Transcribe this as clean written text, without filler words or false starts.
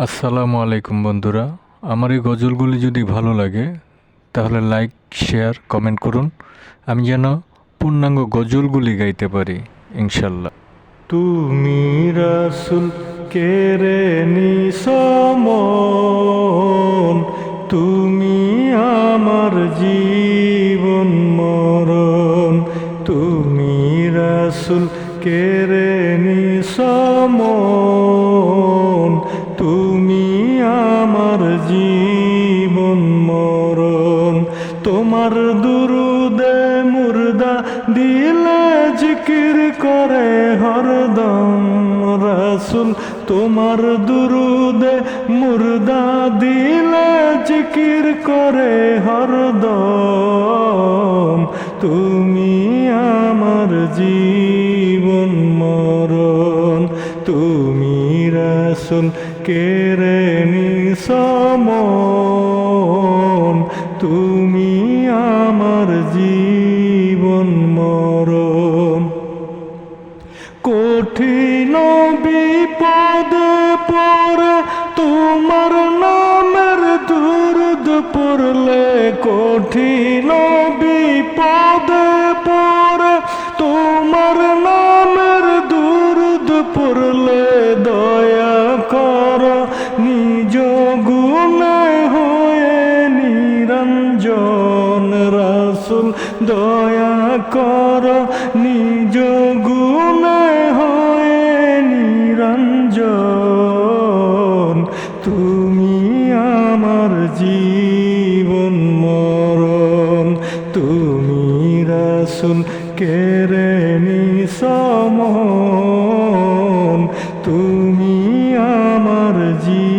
আসসালামু আলাইকুম বন্ধুরা। আমার এই গজলগুলি যদি ভালো লাগে তাহলে লাইক, শেয়ার, কমেন্ট করুন। আমি যেন পূর্ণাঙ্গ গজলগুলি গাইতে পারি ইনশাল্লাহ। তুমি রাসূল কেরে নিসমন, তুমি আমার জীবন মরণ। তুমি রাসূল কেরে নিসমন, তুমি আমার জীবন মরণ। তোমার দুরুদে মুর্দা দিলে জিকির করে হরদম রাসূল। তোমার দুরুদে মুর্দা দিলে জিকির করে হরদম। তুমি আমার জীবন মরণ, তুমি রাসূল কেরে নিসমন, তুমি আমার জীবন মরণ। কঠিন বিপদে পড়ে তোমার নামের দুরূদ পড়লে, কঠিন বিপদে পড়ে তোমার নামের দুরূদ পড়লে, দয়া কর নিজ গুণে হয়ে নিরঞ্জন রাসূল। দয়া কর নিজ গুণে হয়ে নিরঞ্জন, তুমি আমার জীবন মরণ। তুমি রাসূল কেরে নিসমন, তুমি আমার জীবন